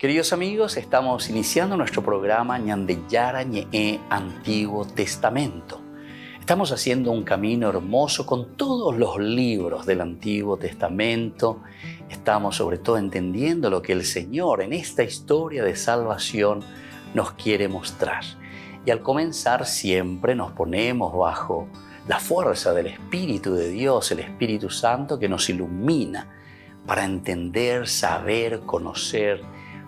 Queridos amigos, estamos iniciando nuestro programa Ñandeyara Ñe'e Antiguo Testamento. Estamos haciendo un camino hermoso con todos los libros del Antiguo Testamento. Estamos sobre todo entendiendo lo que el Señor en esta historia de salvación nos quiere mostrar. Y al comenzar siempre nos ponemos bajo la fuerza del Espíritu de Dios, el Espíritu Santo que nos ilumina para entender, saber, conocer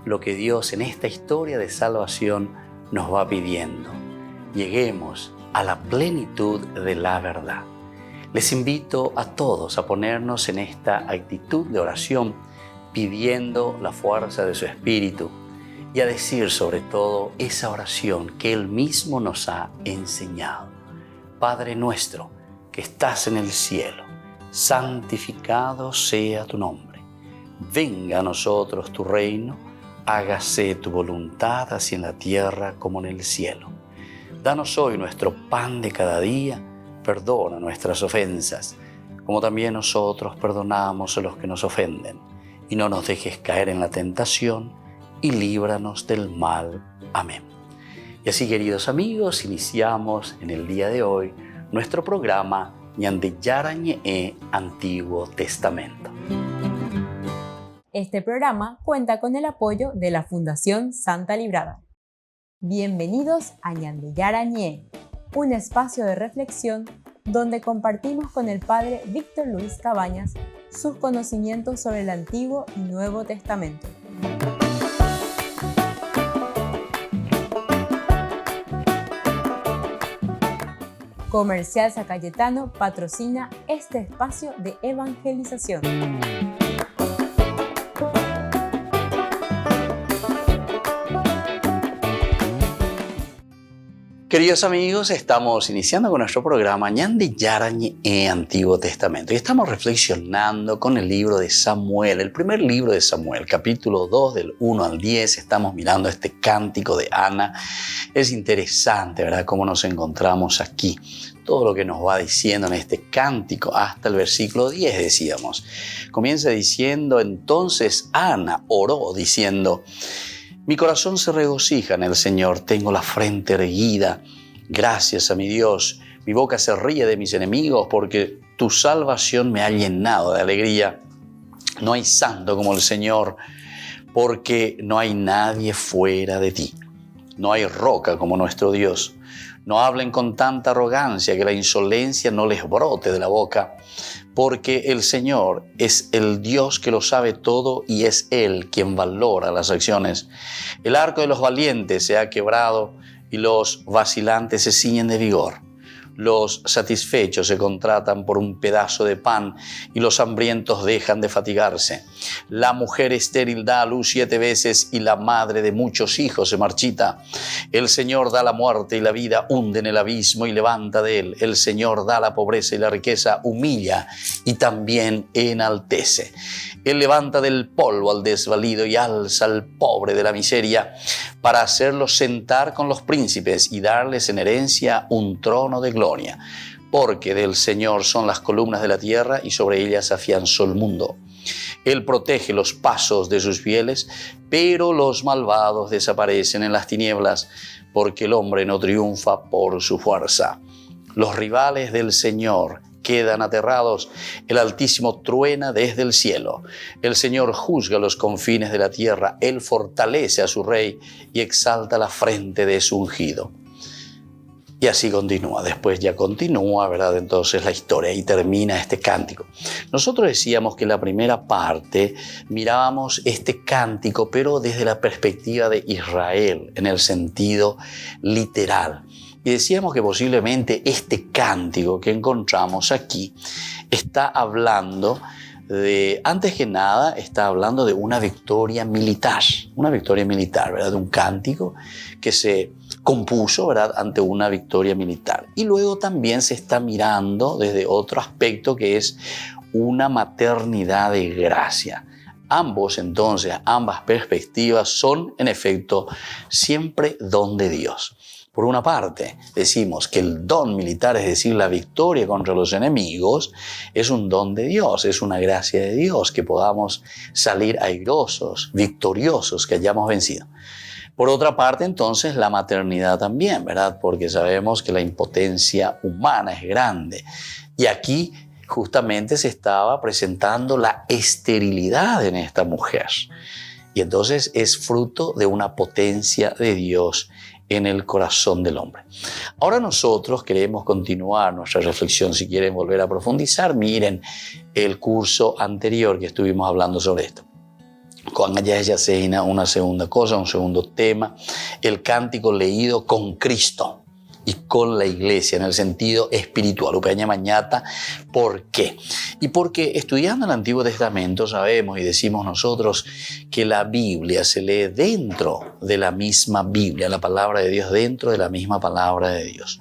lo que Dios en esta historia de salvación nos va pidiendo. Lleguemos a la plenitud de la verdad. Les invito a todos a ponernos en esta actitud de oración, pidiendo la fuerza de su Espíritu y a decir sobre todo esa oración que Él mismo nos ha enseñado. Padre nuestro que estás en el cielo, santificado sea tu nombre. Venga a nosotros tu reino. Hágase tu voluntad así en la tierra como en el cielo. Danos hoy nuestro pan de cada día. Perdona nuestras ofensas, como también nosotros perdonamos a los que nos ofenden. Y no nos dejes caer en la tentación, y líbranos del mal. Amén. Y así, queridos amigos, iniciamos en el día de hoy nuestro programa Ñandeyara Ñe'e Antiguo Testamento. Este programa cuenta con el apoyo de la Fundación Santa Librada. Bienvenidos a Ñandeyara Ñe'e, un espacio de reflexión donde compartimos con el Padre Víctor Luis Cabañas sus conocimientos sobre el Antiguo y Nuevo Testamento. Comercial San Cayetano patrocina este espacio de evangelización. Queridos amigos, estamos iniciando con nuestro programa Ñandeyara Ñe'e Antiguo Testamento y estamos reflexionando con el libro de Samuel, el primer libro de Samuel, capítulo 2 del 1 al 10. Estamos mirando este cántico de Ana. Es interesante, ¿verdad?, cómo nos encontramos aquí. Todo lo que nos va diciendo en este cántico hasta el versículo 10, decíamos. Comienza diciendo, entonces Ana oró diciendo: mi corazón se regocija en el Señor, tengo la frente erguida. Gracias a mi Dios, mi boca se ríe de mis enemigos porque tu salvación me ha llenado de alegría. No hay santo como el Señor, porque no hay nadie fuera de ti. No hay roca como nuestro Dios. No hablen con tanta arrogancia que la insolencia no les brote de la boca, porque el Señor es el Dios que lo sabe todo y es Él quien valora las acciones. El arco de los valientes se ha quebrado y los vacilantes se ciñen de vigor. Los satisfechos se contratan por un pedazo de pan y los hambrientos dejan de fatigarse. La mujer estéril da a luz 7 veces y la madre de muchos hijos se marchita. El Señor da la muerte y la vida, hunde en el abismo y levanta de él. El Señor da la pobreza y la riqueza, humilla y también enaltece. Él levanta del polvo al desvalido y alza al pobre de la miseria para hacerlos sentar con los príncipes y darles en herencia un trono de gloria. Porque del Señor son las columnas de la tierra y sobre ellas afianzó el mundo. Él protege los pasos de sus fieles, pero los malvados desaparecen en las tinieblas, porque el hombre no triunfa por su fuerza. Los rivales del Señor quedan aterrados, el Altísimo truena desde el cielo. El Señor juzga los confines de la tierra, Él fortalece a su rey y exalta la frente de su ungido. Y así continúa, después ya continúa, ¿verdad? Entonces la historia y termina este cántico. Nosotros decíamos que en la primera parte mirábamos este cántico, pero desde la perspectiva de Israel, en el sentido literal. Y decíamos que posiblemente este cántico que encontramos aquí está hablando antes que nada, está hablando de una victoria militar, ¿verdad? De un cántico que se compuso, ¿verdad?, ante una victoria militar. Y luego también se está mirando desde otro aspecto que es una maternidad de gracia. Ambas perspectivas son, en efecto, siempre don de Dios. Por una parte, decimos que el don militar, es decir, la victoria contra los enemigos, es un don de Dios, es una gracia de Dios, que podamos salir airosos, victoriosos, que hayamos vencido. Por otra parte, entonces, la maternidad también, ¿verdad? Porque sabemos que la impotencia humana es grande. Y aquí justamente se estaba presentando la esterilidad en esta mujer. Y entonces es fruto de una potencia de Dios en el corazón del hombre. Ahora nosotros queremos continuar nuestra reflexión. Si quieren volver a profundizar, miren el curso anterior que estuvimos hablando sobre esto. Con ella se una segunda cosa, un segundo tema, el cántico leído con Cristo y con la iglesia en el sentido espiritual. Upeaña mañata, ¿por qué? Y porque estudiando el Antiguo Testamento sabemos y decimos nosotros que la Biblia se lee dentro de la misma Biblia, la palabra de Dios dentro de la misma palabra de Dios.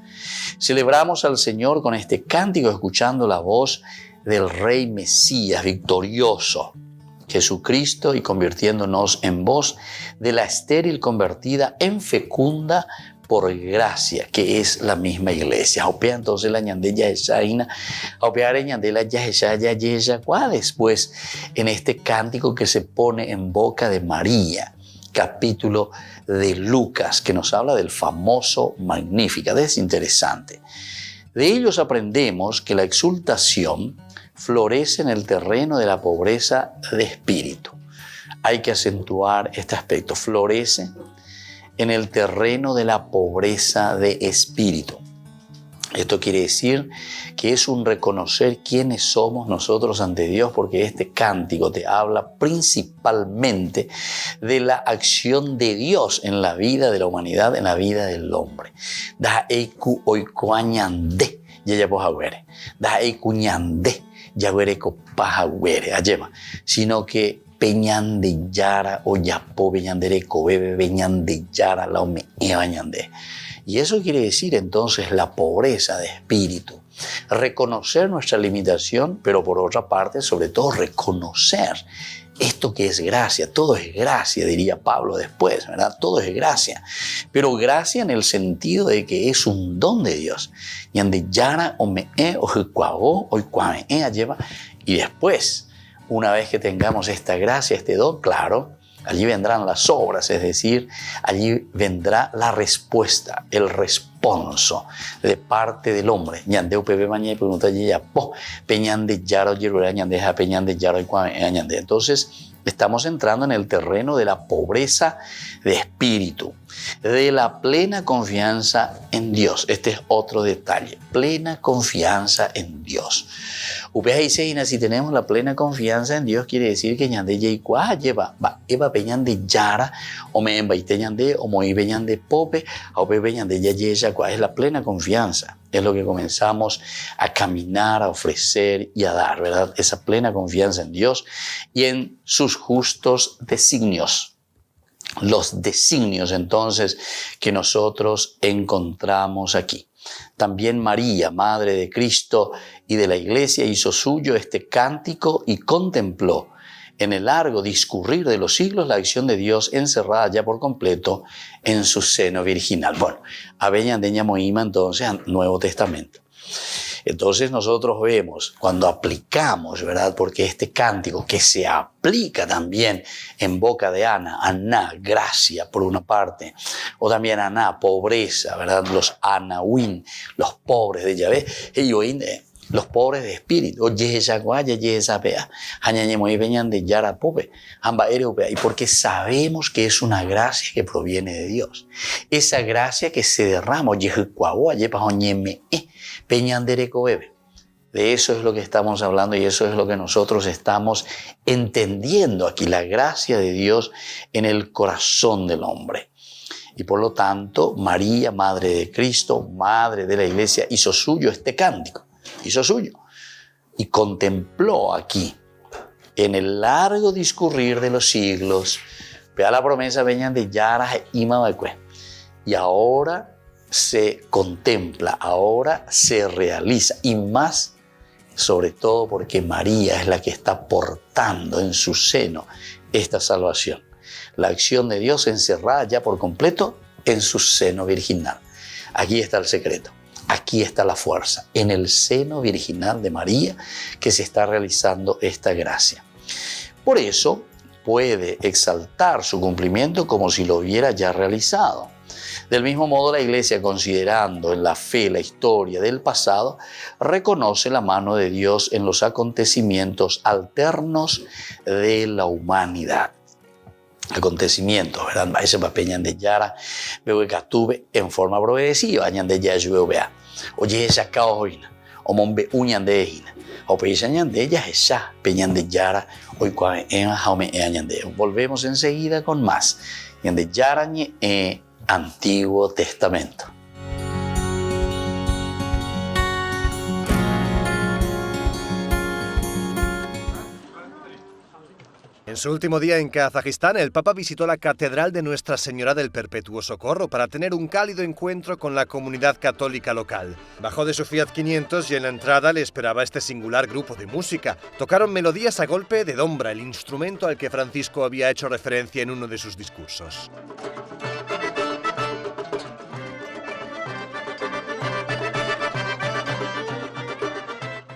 Celebramos al Señor con este cántico escuchando la voz del Rey Mesías victorioso, Jesucristo, y convirtiéndonos en voz de la estéril convertida en fecunda por gracia, que es la misma iglesia. Opea entonces la ñandella esaina, opea ñandela yahesaya yeyagua, después en este cántico que se pone en boca de María, capítulo de Lucas, que nos habla del famoso Magníficat. Es interesante. De ellos aprendemos que la exultación florece en el terreno de la pobreza de espíritu. Hay que acentuar este aspecto. Florece en el terreno de la pobreza de espíritu. Esto quiere decir que es un reconocer quiénes somos nosotros ante Dios, porque este cántico te habla principalmente de la acción de Dios en la vida de la humanidad, en la vida del hombre. Da eiku oikoañande, ya pojaguere. Da eiku ñande, ya pajaguere, ayema. Sino que peñan de yara o yapo peñandere cobebe peñan de yara la ome bañande. Y eso quiere decir entonces la pobreza de espíritu. Reconocer nuestra limitación, pero por otra parte, sobre todo, reconocer esto que es gracia. Todo es gracia, diría Pablo después, ¿verdad? Todo es gracia. Pero gracia en el sentido de que es un don de Dios. Ñande yara o me o jucuago o cuame lleva. Y después, una vez que tengamos esta gracia, este don, claro, allí vendrán las obras, es decir, allí vendrá la respuesta, el responso de parte del hombre. Entonces, estamos entrando en el terreno de la pobreza de espíritu, de la plena confianza en Dios. Este es otro detalle, plena confianza en Dios. Si tenemos la plena confianza en Dios, quiere decir que ñande yeikua lleva eva peñande yara o me embaite ñande o moi peñande pope o pepe ñande yayesha, es la plena confianza. Es lo que comenzamos a caminar, a ofrecer y a dar, ¿verdad? Esa plena confianza en Dios y en sus justos designios. Los designios entonces que nosotros encontramos aquí. También María, Madre de Cristo y de la Iglesia, hizo suyo este cántico y contempló en el largo discurrir de los siglos la acción de Dios encerrada ya por completo en su seno virginal. Bueno, aveña deña moima entonces al Nuevo Testamento. Entonces nosotros vemos cuando aplicamos, ¿verdad? Porque este cántico que se aplica también en boca de Ana, Aná, gracia por una parte, o también Aná, pobreza, ¿verdad? Los Anahuín, los pobres de Yahvé, los pobres de espíritu, y porque sabemos que es una gracia que proviene de Dios. Esa gracia que se derrama, de eso es lo que estamos hablando y eso es lo que nosotros estamos entendiendo aquí, la gracia de Dios en el corazón del hombre. Y por lo tanto, María, Madre de Cristo, Madre de la Iglesia, hizo suyo este cántico, hizo suyo y contempló aquí, en el largo discurrir de los siglos, vea la promesa venían de Yara y Mabacue, y ahora se contempla, ahora se realiza, y más sobre todo porque María es la que está portando en su seno esta salvación. La acción de Dios encerrada ya por completo en su seno virginal. Aquí está el secreto. Aquí está la fuerza, en el seno virginal de María que se está realizando esta gracia. Por eso puede exaltar su cumplimiento como si lo hubiera ya realizado. Del mismo modo, la Iglesia, considerando en la fe la historia del pasado, reconoce la mano de Dios en los acontecimientos alternos de la humanidad. Acontecimientos, ¿verdad? Ese papel de Yara, veo que estuve en forma progresiva, de ya yo vea. Oye, esa caoina, o monbe uñan de ejina, o peñan de ella esa, peñan de Yara, hoy cuave en jaume de. Volvemos enseguida con más. De Yara Antiguo Testamento. En su último día en Kazajistán, el Papa visitó la Catedral de Nuestra Señora del Perpetuo Socorro para tener un cálido encuentro con la comunidad católica local. Bajó de su Fiat 500 y en la entrada le esperaba este singular grupo de música. Tocaron melodías a golpe de dombra, el instrumento al que Francisco había hecho referencia en uno de sus discursos.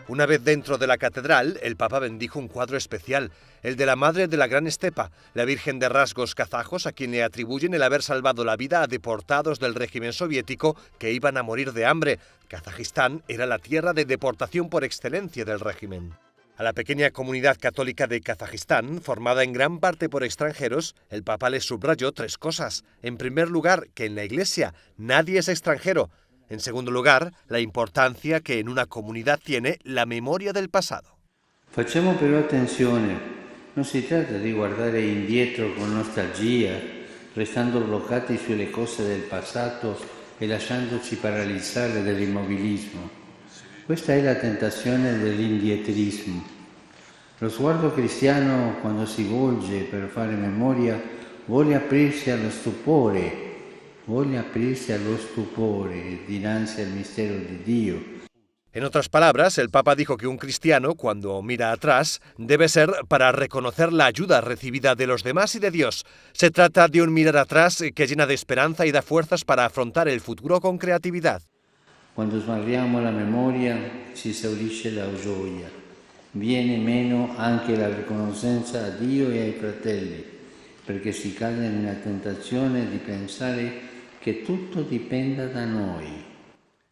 Una vez dentro de la catedral, el Papa bendijo un cuadro especial, el de la Madre de la Gran Estepa, la Virgen de rasgos kazajos a quien le atribuyen el haber salvado la vida a deportados del régimen soviético que iban a morir de hambre. Kazajistán era la tierra de deportación por excelencia del régimen. A la pequeña comunidad católica de Kazajistán, formada en gran parte por extranjeros, el Papa les subrayó 3 cosas. En primer lugar, que en la Iglesia nadie es extranjero. En segundo lugar, la importancia que en una comunidad tiene la memoria del pasado. Facciamo però attenzione, non si tratta di guardare indietro con nostalgia, restando bloccati sulle cose del passato e lasciandoci paralizzare dall'immobilismo. Questa è la tentazione dell'indietrismo. Lo sguardo cristiano, quando si volge per fare memoria, vuole aprirsi allo stupore dinanzi al mistero di Dio. En otras palabras, el Papa dijo que un cristiano, cuando mira atrás, debe ser para reconocer la ayuda recibida de los demás y de Dios. Se trata de un mirar atrás que llena de esperanza y da fuerzas para afrontar el futuro con creatividad. Quando smarriamo la memoria si esaurisce la gioia, viene meno anche la riconoscenza a Dio e ai fratelli, perché si cade nella tentazione di pensare que tutto dependa da noi.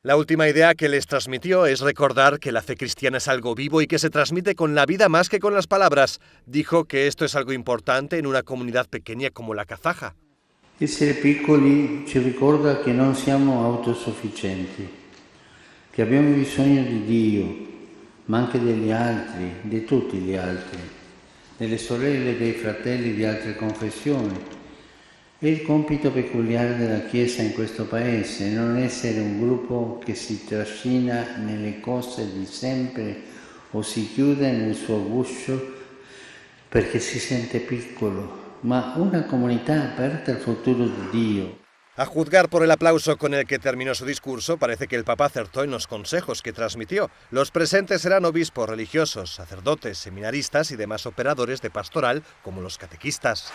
La última idea que les transmitió es recordar que la fe cristiana es algo vivo y que se transmite con la vida más que con las palabras. Dijo que esto es algo importante en una comunidad pequeña como la kazaja. Essere piccoli ci ricorda che non siamo autosufficienti, che abbiamo bisogno di Dio, ma anche degli altri, di tutti gli altri, delle sorelle e dei fratelli di altre confessioni. Il compito peculiare della Chiesa in questo paese non essere un gruppo che si trascina nelle cose di sempre o si chiude nel suo guscio perché si sente piccolo, ma una comunità aperta al futuro di Dio. A juzgar por el aplauso con el que terminó su discurso, parece que el Papa acertó en los consejos que transmitió. Los presentes eran obispos, religiosos, sacerdotes, seminaristas y demás operadores de pastoral, como los catequistas.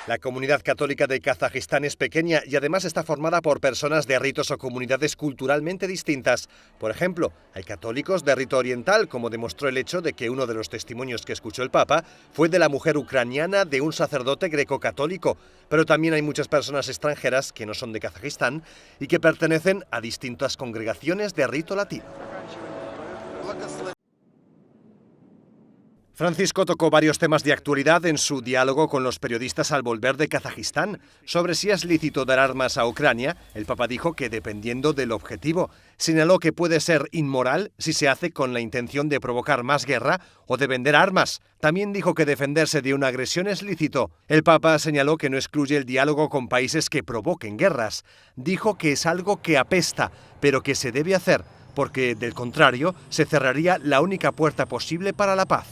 La comunidad católica de Kazajistán es pequeña y además está formada por personas de ritos o comunidades culturalmente distintas. Por ejemplo, hay católicos de rito oriental, como demostró el hecho de que uno de los testimonios que escuchó el Papa fue de la mujer ucraniana de un sacerdote greco-católico. Pero también hay muchas personas extranjeras que no son de Kazajistán y que pertenecen a distintas congregaciones de rito latino. Francisco tocó varios temas de actualidad en su diálogo con los periodistas al volver de Kazajistán. Sobre si es lícito dar armas a Ucrania, el Papa dijo que dependiendo del objetivo. Señaló que puede ser inmoral si se hace con la intención de provocar más guerra o de vender armas. También dijo que defenderse de una agresión es lícito. El Papa señaló que no excluye el diálogo con países que provoquen guerras. Dijo que es algo que apesta, pero que se debe hacer, porque, del contrario, se cerraría la única puerta posible para la paz.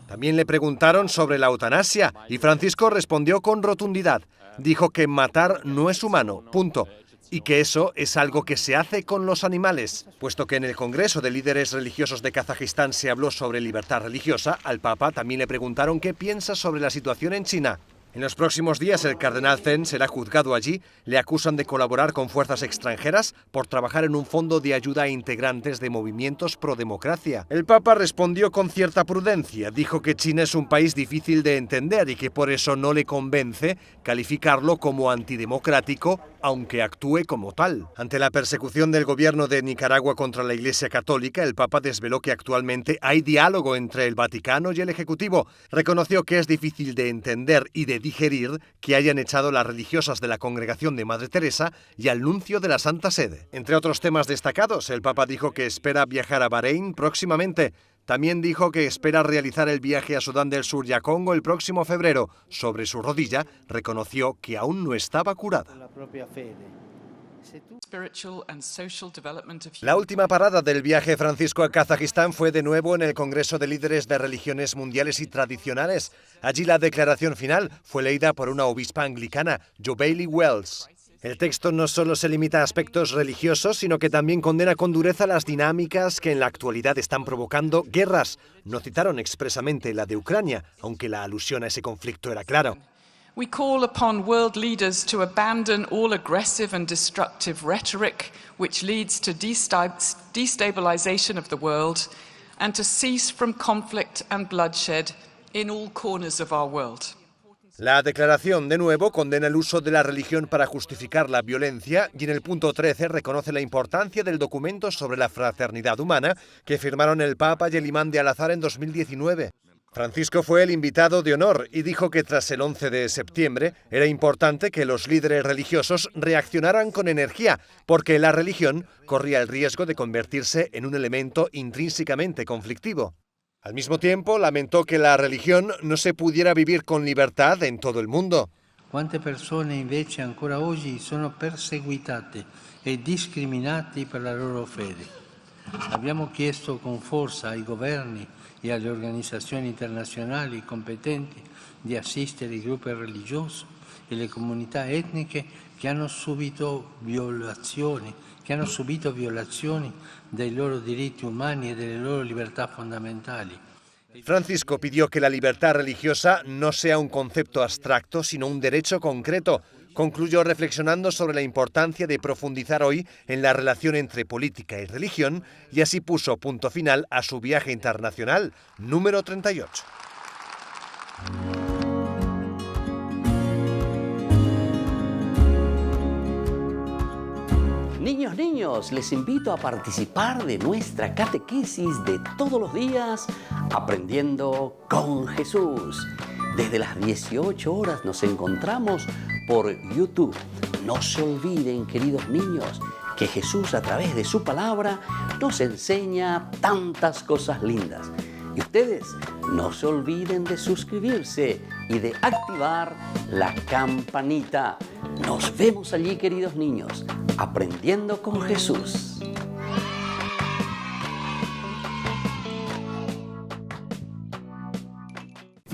También le preguntaron sobre la eutanasia y Francisco respondió con rotundidad. Dijo que matar no es humano, punto. y que eso es algo que se hace con los animales. Puesto que en el Congreso de Líderes Religiosos de Kazajistán se habló sobre libertad religiosa, al Papa también le preguntaron qué piensa sobre la situación en China. En los próximos días el cardenal Zen será juzgado allí. Le acusan de colaborar con fuerzas extranjeras por trabajar en un fondo de ayuda a integrantes de movimientos pro democracia. El Papa respondió con cierta prudencia. Dijo que China es un país difícil de entender y que por eso no le convence calificarlo como antidemocrático, aunque actúe como tal. Ante la persecución del gobierno de Nicaragua contra la Iglesia Católica, el Papa desveló que actualmente hay diálogo entre el Vaticano y el Ejecutivo. Reconoció que es difícil de entender y de digerir que hayan echado las religiosas de la congregación de Madre Teresa y al nuncio de la Santa Sede. Entre otros temas destacados, el Papa dijo que espera viajar a Bahrein próximamente. También dijo que espera realizar el viaje a Sudán del Sur y a Congo el próximo febrero. Sobre su rodilla, reconoció que aún no estaba curada. La última parada del viaje Francisco a Kazajistán fue de nuevo en el Congreso de Líderes de Religiones Mundiales y Tradicionales. Allí la declaración final fue leída por una obispa anglicana, Jo Bailey Wells. El texto no solo se limita a aspectos religiosos, sino que también condena con dureza las dinámicas que en la actualidad están provocando guerras. No citaron expresamente la de Ucrania, aunque la alusión a ese conflicto era clara. We call upon world leaders to abandon all aggressive and destructive rhetoric which leads to destabilization of the world and to cease from conflict and bloodshed in all corners of our world. La declaración, de nuevo, condena el uso de la religión para justificar la violencia y en el punto 13 reconoce la importancia del documento sobre la fraternidad humana que firmaron el Papa y el imán de Al-Azhar en 2019. Francisco fue el invitado de honor y dijo que tras el 11 de septiembre era importante que los líderes religiosos reaccionaran con energía, porque la religión corría el riesgo de convertirse en un elemento intrínsecamente conflictivo. Al mismo tiempo, lamentó que la religión no se pudiera vivir con libertad en todo el mundo. Quante persone invece ancora oggi sono perseguitate e discriminate per la loro fede. Abbiamo chiesto con forza ai governi e alle organizzazioni internazionali competenti di assistere i gruppi religiosi e le comunità etniche che hanno subito violazioni dei loro diritti umani e delle loro libertà fondamentali. Francisco pidió que la libertad religiosa no sea un concepto abstracto, sino un derecho concreto. Concluyó reflexionando sobre la importancia de profundizar hoy en la relación entre política y religión y así puso punto final a su viaje internacional número 38. Niños, les invito a participar de nuestra catequesis de todos los días, Aprendiendo con Jesús. Desde las 18 horas nos encontramos por YouTube. No se olviden, queridos niños, que Jesús a través de su palabra nos enseña tantas cosas lindas. Y ustedes no se olviden de suscribirse y de activar la campanita. Nos vemos allí, queridos niños, aprendiendo con Jesús.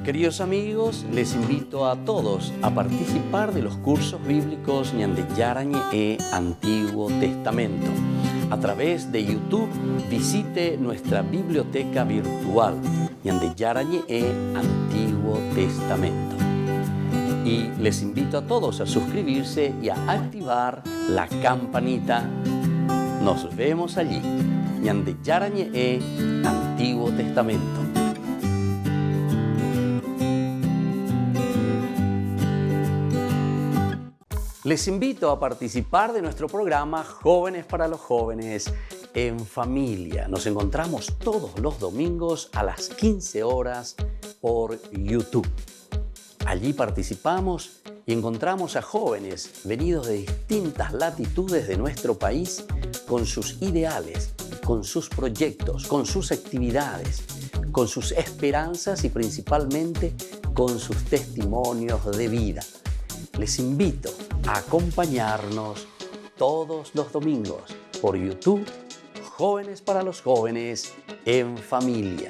Queridos amigos, les invito a todos a participar de los cursos bíblicos Ñande Yarañe Antiguo Testamento. A través de YouTube visite nuestra biblioteca virtual Ñande Yarañe Antiguo Testamento. Y les invito a todos a suscribirse y a activar la campanita. Nos vemos allí. Ñande Yarañe Antiguo Testamento. Les invito a participar de nuestro programa Jóvenes para los Jóvenes en Familia. Nos encontramos todos los domingos a las 15 horas por YouTube. Allí participamos y encontramos a jóvenes venidos de distintas latitudes de nuestro país con sus ideales, con sus proyectos, con sus actividades, con sus esperanzas y principalmente con sus testimonios de vida. Les invito a acompañarnos todos los domingos por YouTube, Jóvenes para los Jóvenes en Familia.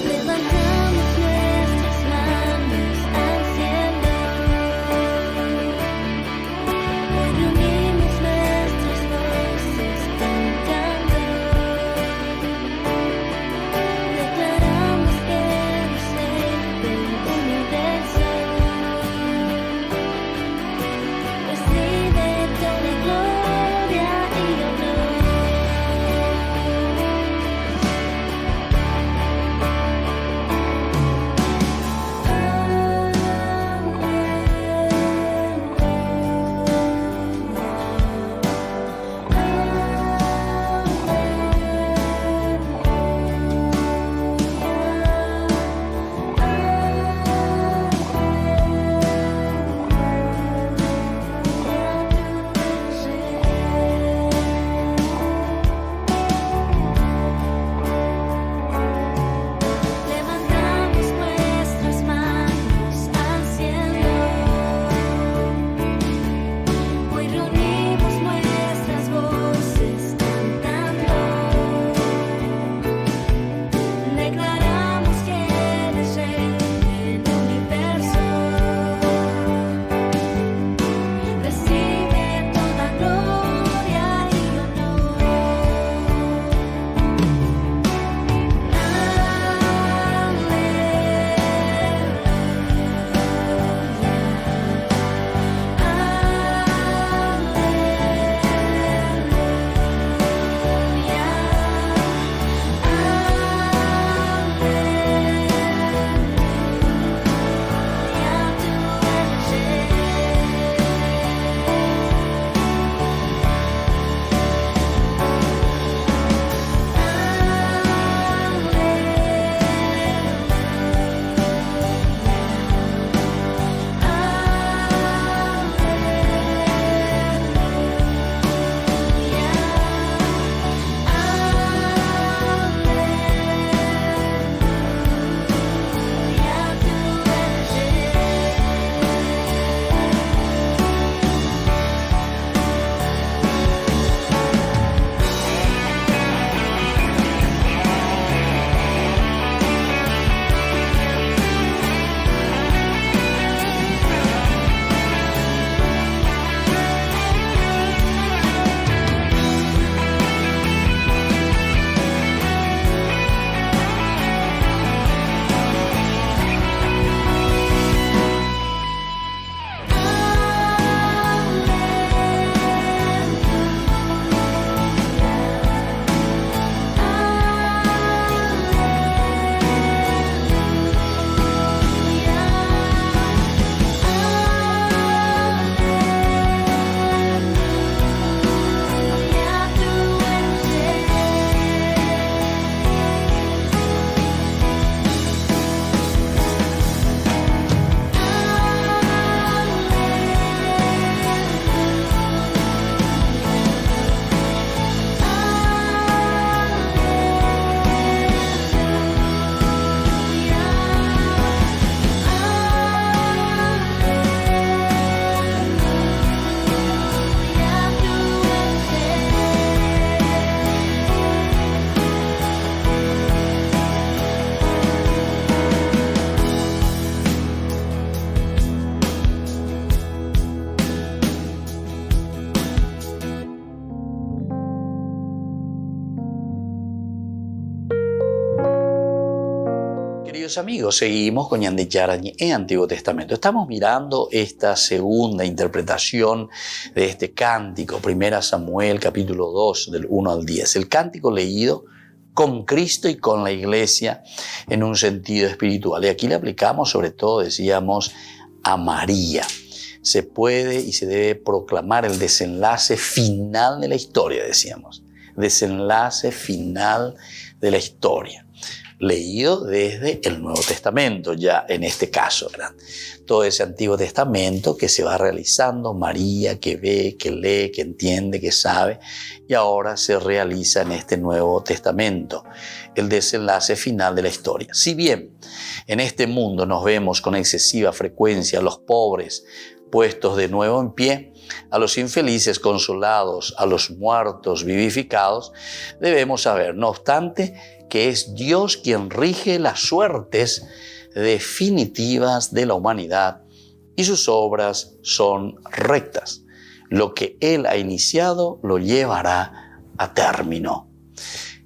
Levantamos Queridos amigos, seguimos con Ñande Yarañe en Antiguo Testamento. Estamos mirando esta segunda interpretación de este cántico, 1 Samuel capítulo 2 del 1 al 10. El cántico leído con Cristo y con la iglesia en un sentido espiritual. Y aquí le aplicamos sobre todo, decíamos, a María. Se puede y se debe proclamar el desenlace final de la historia, decíamos. Desenlace final de la historia. Leído desde el Nuevo Testamento, ya en este caso, ¿verdad? Todo ese Antiguo Testamento que se va realizando, María que ve, que lee, que entiende, que sabe, y ahora se realiza en este Nuevo Testamento, el desenlace final de la historia. Si bien en este mundo nos vemos con excesiva frecuencia a los pobres puestos de nuevo en pie, a los infelices consolados, a los muertos vivificados, debemos saber, no obstante, que es Dios quien rige las suertes definitivas de la humanidad y sus obras son rectas. Lo que Él ha iniciado lo llevará a término.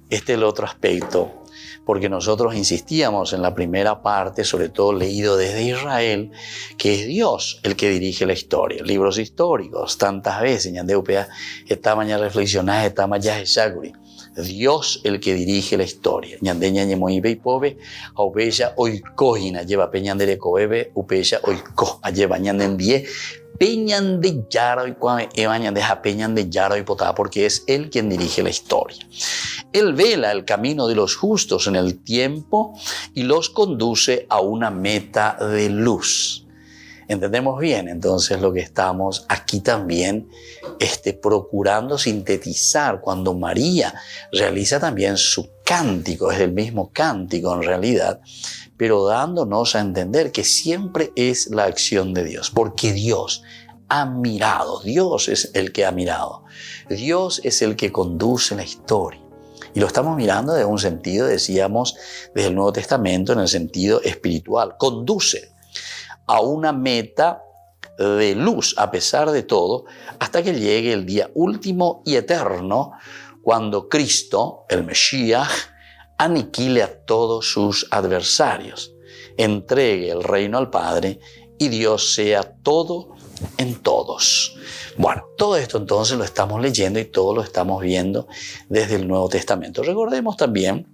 Este es el otro aspecto, porque nosotros insistíamos en la primera parte, sobre todo leído desde Israel, que es Dios el que dirige la historia. Libros históricos, tantas veces, ñandeupea, esta mañana reflexionás, esta mañana Shaguri. Dios el que dirige la historia. Ñandeña ñemoibe y pobe, aubeya oikojina, lleva peñandere cobebe, upeya oiko, lleva ñandendie, peñan de yaro y cuame, evañan deja peñan de yaro y potá, porque es Él quien dirige la historia. Él vela el camino de los justos en el tiempo y los conduce a una meta de luz. ¿Entendemos bien? Entonces lo que estamos aquí también procurando sintetizar cuando María realiza también su cántico, es el mismo cántico en realidad, pero dándonos a entender que siempre es la acción de Dios, porque Dios ha mirado, Dios es el que ha mirado, Dios es el que conduce la historia. Y lo estamos mirando desde un sentido, decíamos, desde el Nuevo Testamento, en el sentido espiritual. Conduce a una meta de luz, a pesar de todo, hasta que llegue el día último y eterno, cuando Cristo, el Mesías, aniquile a todos sus adversarios, entregue el reino al Padre y Dios sea todo en todos. Bueno, todo esto entonces lo estamos leyendo y todo lo estamos viendo desde el Nuevo Testamento. Recordemos también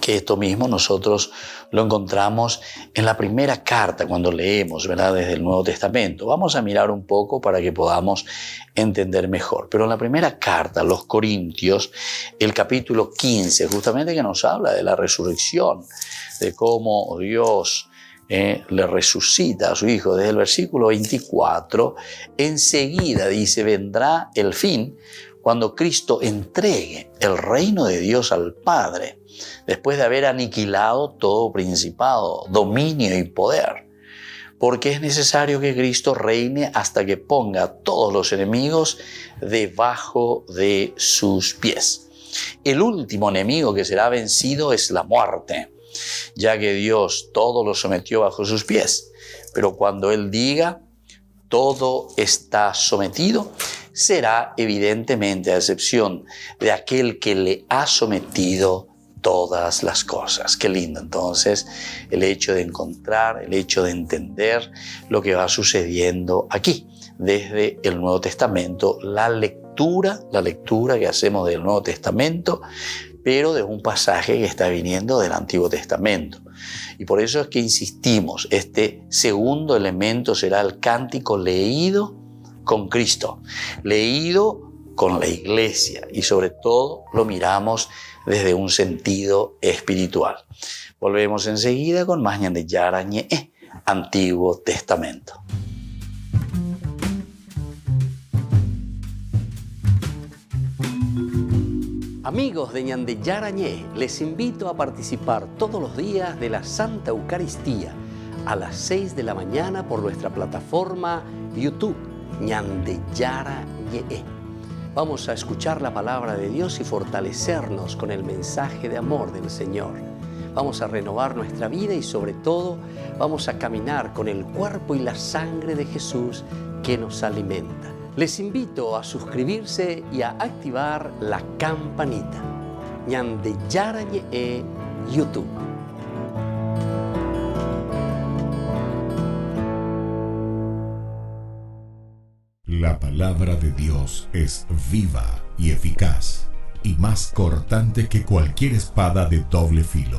que esto mismo nosotros lo encontramos en la primera carta cuando leemos, ¿verdad?, desde el Nuevo Testamento. Vamos a mirar un poco para que podamos entender mejor. Pero en la primera carta a los Corintios, el capítulo 15, justamente que nos habla de la resurrección, de cómo Dios le resucita a su Hijo, desde el versículo 24, enseguida dice, vendrá el fin cuando Cristo entregue el reino de Dios al Padre, después de haber aniquilado todo principado, dominio y poder. Porque es necesario que Cristo reine hasta que ponga a todos los enemigos debajo de sus pies. El último enemigo que será vencido es la muerte, ya que Dios todo lo sometió bajo sus pies. Pero cuando Él diga, todo está sometido, será evidentemente a excepción de aquel que le ha sometido todas las cosas. Qué lindo entonces el hecho de encontrar, el hecho de entender lo que va sucediendo aquí, desde el Nuevo Testamento, la lectura que hacemos del Nuevo Testamento, pero de un pasaje que está viniendo del Antiguo Testamento. Y por eso es que insistimos, este segundo elemento será el cántico leído con Cristo, leído con la iglesia y sobre todo lo miramos desde un sentido espiritual. Volvemos enseguida con más Ñande Yarañe, Antiguo Testamento. Amigos de Ñande Yarañe, les invito a participar todos los días de la Santa Eucaristía a las 6 de la mañana por nuestra plataforma YouTube, Ñande Yarañe. Vamos a escuchar la palabra de Dios y fortalecernos con el mensaje de amor del Señor. Vamos a renovar nuestra vida y sobre todo vamos a caminar con el cuerpo y la sangre de Jesús que nos alimenta. Les invito a suscribirse y a activar la campanita. Ñande Yarañe YouTube. La palabra de Dios es viva y eficaz, y más cortante que cualquier espada de doble filo.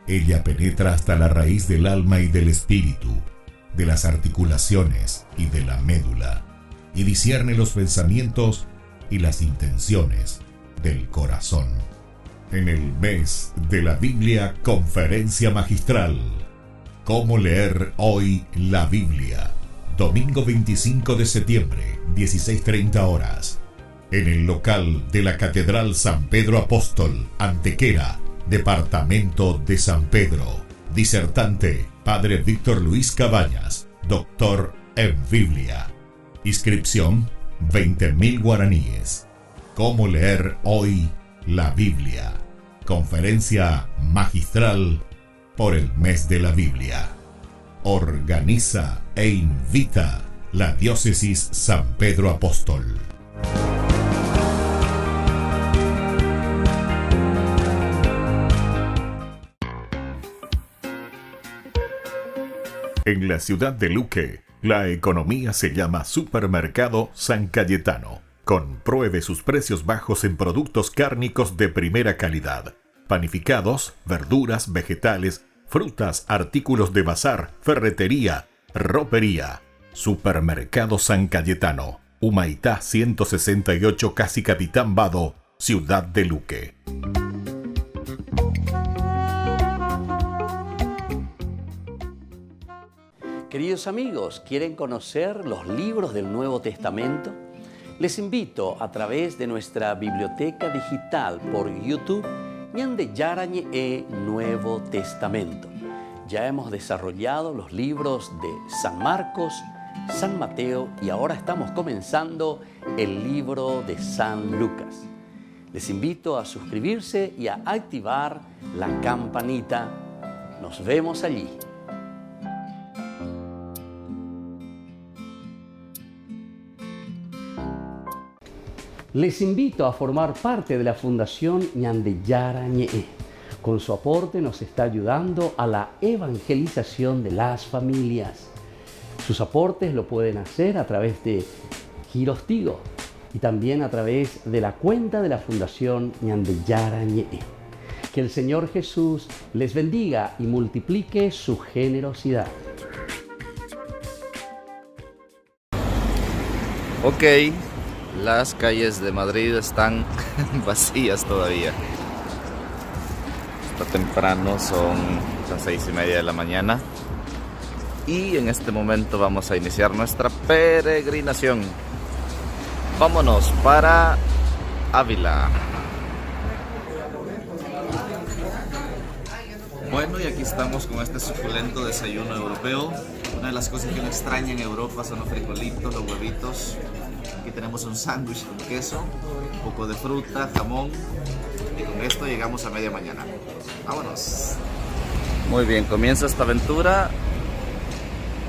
Ella penetra hasta la raíz del alma y del espíritu, de las articulaciones y de la médula, y discierne los pensamientos y las intenciones del corazón. En el mes de la Biblia, Conferencia Magistral. ¿Cómo leer hoy la Biblia? Domingo 25 de septiembre, 16:30 horas. En el local de la Catedral San Pedro Apóstol, Antequera, Departamento de San Pedro. Disertante, Padre Víctor Luis Cabañas, doctor en Biblia. Inscripción, 20.000 guaraníes. ¿Cómo leer hoy la Biblia? Conferencia magistral por el mes de la Biblia. Organiza e invita la Diócesis San Pedro Apóstol. En la ciudad de Luque, la economía se llama Supermercado San Cayetano. Compruebe sus precios bajos en productos cárnicos de primera calidad. Panificados, verduras, vegetales, frutas, artículos de bazar, ferretería, ropería. Supermercado San Cayetano, Humaitá 168, Casi Capitán Vado, Ciudad de Luque. Queridos amigos, ¿quieren conocer los libros del Nuevo Testamento? Les invito a través de nuestra biblioteca digital por YouTube, Ñande Yarañe e Nuevo Testamento. Ya hemos desarrollado los libros de San Marcos, San Mateo y ahora estamos comenzando el libro de San Lucas. Les invito a suscribirse y a activar la campanita. Nos vemos allí. Les invito a formar parte de la Fundación Ñande Yarañe. Con su aporte nos está ayudando a la evangelización de las familias. Sus aportes lo pueden hacer a través de Giros Tigo y también a través de la cuenta de la Fundación Ñande Yarañe. Que el Señor Jesús les bendiga y multiplique su generosidad. Ok. Las calles de Madrid están vacías todavía. Está temprano, son las 6:30 de la mañana. Y en este momento vamos a iniciar nuestra peregrinación. Vámonos para Ávila. Bueno, y aquí estamos con este suculento desayuno europeo. Una de las cosas que uno extraña en Europa son los frijolitos, los huevitos. Aquí tenemos un sándwich con queso, un poco de fruta, jamón, y con esto llegamos a media mañana. ¡Vámonos! Muy bien, comienza esta aventura.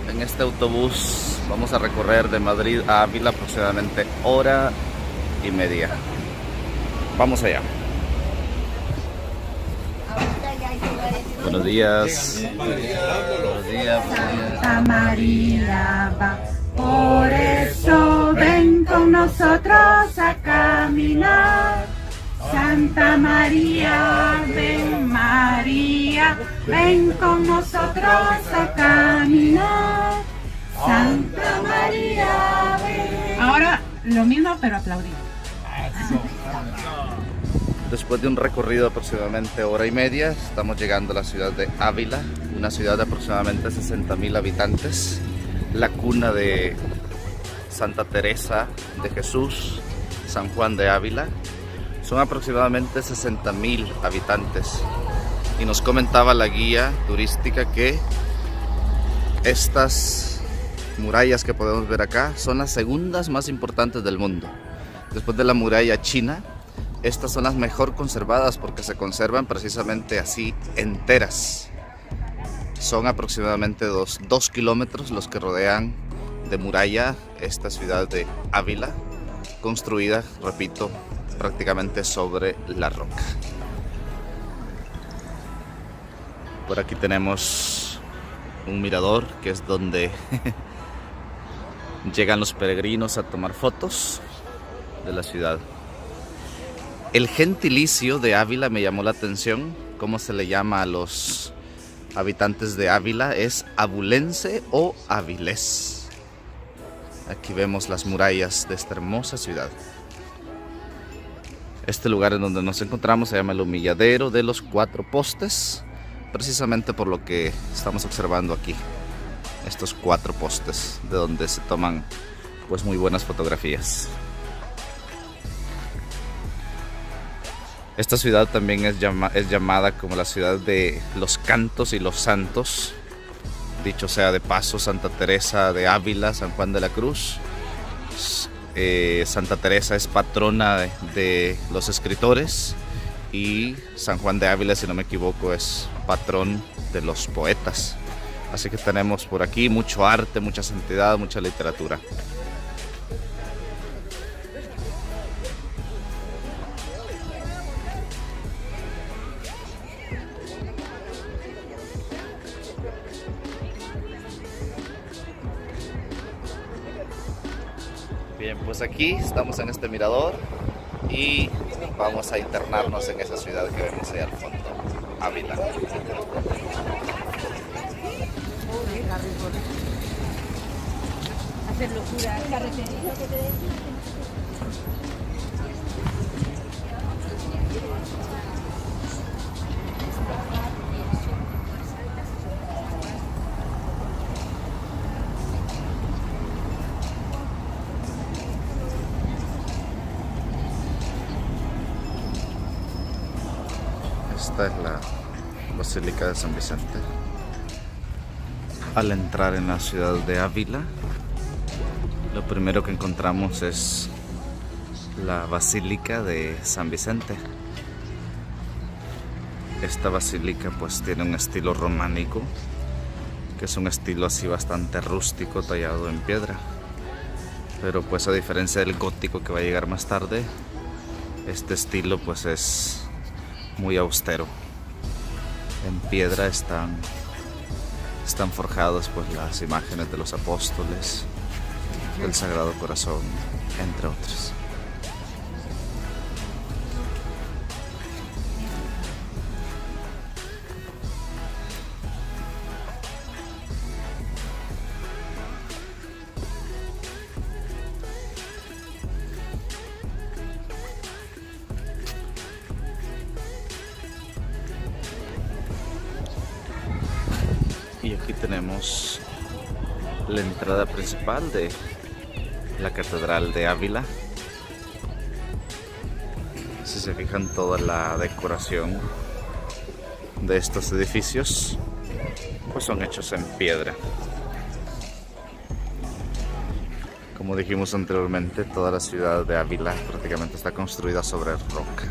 En este autobús vamos a recorrer de Madrid a Ávila aproximadamente 1:30. Vamos allá. Buenos días. Buenos días. Santa María va. Por eso ven con nosotros a caminar. Santa María, ven con nosotros a caminar. Santa María, ven. Ahora lo mismo pero aplaudir. Después de un recorrido de aproximadamente 1:30, estamos llegando a la ciudad de Ávila, una ciudad de aproximadamente 60.000 habitantes. La cuna de Santa Teresa de Jesús, San Juan de Ávila. Son aproximadamente 60.000 habitantes. Y nos comentaba la guía turística que estas murallas que podemos ver acá son las segundas más importantes del mundo. Después de la muralla china, estas son las mejor conservadas porque se conservan precisamente así, enteras. Son aproximadamente 2 kilómetros los que rodean de muralla esta ciudad de Ávila, construida, repito, prácticamente sobre la roca. Por aquí tenemos un mirador que es donde llegan los peregrinos a tomar fotos de la ciudad. El gentilicio de Ávila me llamó la atención. ¿Cómo se le llama a los habitantes de Ávila? Es abulense o avilés. Aquí vemos las murallas de esta hermosa ciudad. Este lugar en donde nos encontramos se llama el Humilladero de los Cuatro Postes, precisamente por lo que estamos observando aquí. Estos 4 postes de donde se toman pues muy buenas fotografías. Esta ciudad también es llamada como la ciudad de los cantos y los santos. Dicho sea de paso, Santa Teresa de Ávila, San Juan de la Cruz. Santa Teresa es patrona de los escritores y San Juan de Ávila, si no me equivoco, es patrón de los poetas. Así que tenemos por aquí mucho arte, mucha santidad, mucha literatura. Bien, pues aquí estamos en este mirador y vamos a internarnos en esa ciudad que vemos ahí al fondo, Ávila. Hacer locura, carretería. Esta es la Basílica de San Vicente. Al entrar en la ciudad de Ávila, lo primero que encontramos es la Basílica de San Vicente. Esta basílica pues tiene un estilo románico, que es un estilo así bastante rústico, tallado en piedra. Pero pues a diferencia del gótico que va a llegar más tarde, este estilo pues es muy austero. En piedra están forjadas pues las imágenes de los apóstoles, del Sagrado Corazón, entre otros. Y aquí tenemos la entrada principal de la Catedral de Ávila. Si se fijan, toda la decoración de estos edificios pues son hechos en piedra. Como dijimos anteriormente, toda la ciudad de Ávila prácticamente está construida sobre roca.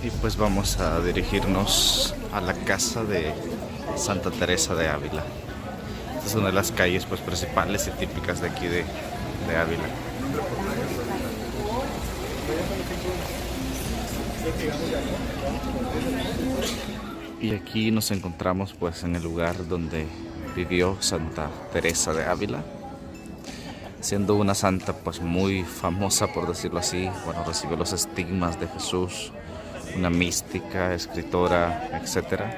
Y pues vamos a dirigirnos a la casa de Santa Teresa de Ávila. Esta es una de las calles pues principales y típicas de aquí de Ávila. Y aquí nos encontramos pues en el lugar donde vivió Santa Teresa de Ávila, siendo una santa pues muy famosa, por decirlo así. Bueno, recibió los estigmas de Jesús, una mística, escritora, etcétera.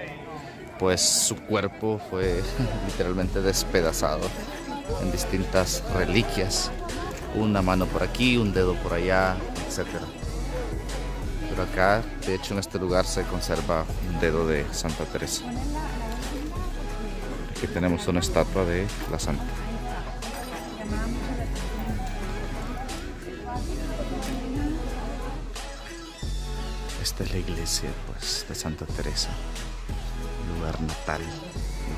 Pues su cuerpo fue literalmente despedazado en distintas reliquias, una mano por aquí, un dedo por allá, etcétera. Pero acá, de hecho, en este lugar se conserva un dedo de Santa Teresa. Aquí tenemos una estatua de la santa. Esta es la iglesia pues de Santa Teresa, lugar natal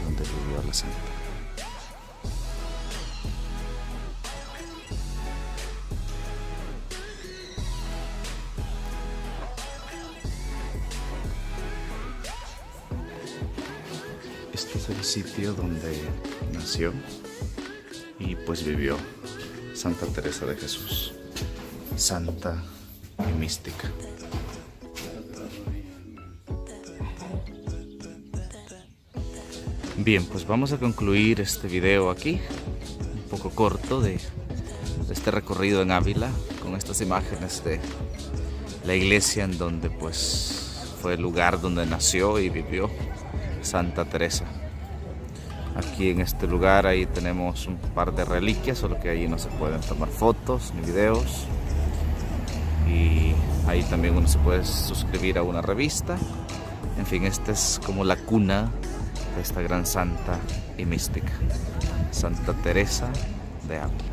donde vivió la santa. Este es el sitio donde nació y pues vivió Santa Teresa de Jesús, santa y mística. Bien, pues vamos a concluir este video aquí, un poco corto de este recorrido en Ávila, con estas imágenes de la iglesia en donde pues fue el lugar donde nació y vivió Santa Teresa. Aquí en este lugar ahí tenemos un par de reliquias, solo que ahí no se pueden tomar fotos ni videos. Y ahí también uno se puede suscribir a una revista. En fin, esta es como la cuna de esta gran santa y mística, Santa Teresa de Ávila.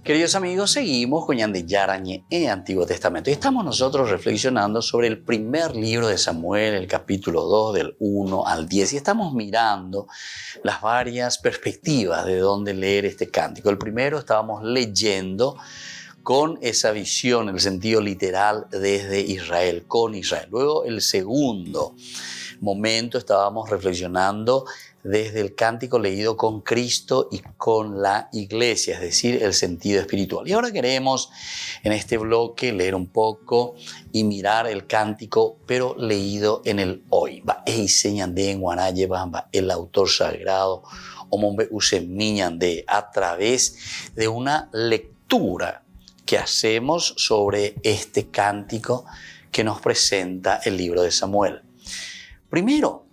Queridos amigos, seguimos con Ñande Yarañe en Antiguo Testamento y estamos nosotros reflexionando sobre el primer libro de Samuel, el capítulo 2 del 1 al 10 y estamos mirando las varias perspectivas de dónde leer este cántico. El primero estábamos leyendo con esa visión, el sentido literal desde Israel, con Israel. Luego el segundo momento estábamos reflexionando desde el cántico leído con Cristo y con la iglesia, es decir, el sentido espiritual. Y ahora queremos en este bloque leer un poco y mirar el cántico, pero leído en el hoy. El autor sagrado, a través de una lectura que hacemos sobre este cántico que nos presenta el libro de Samuel. Primero,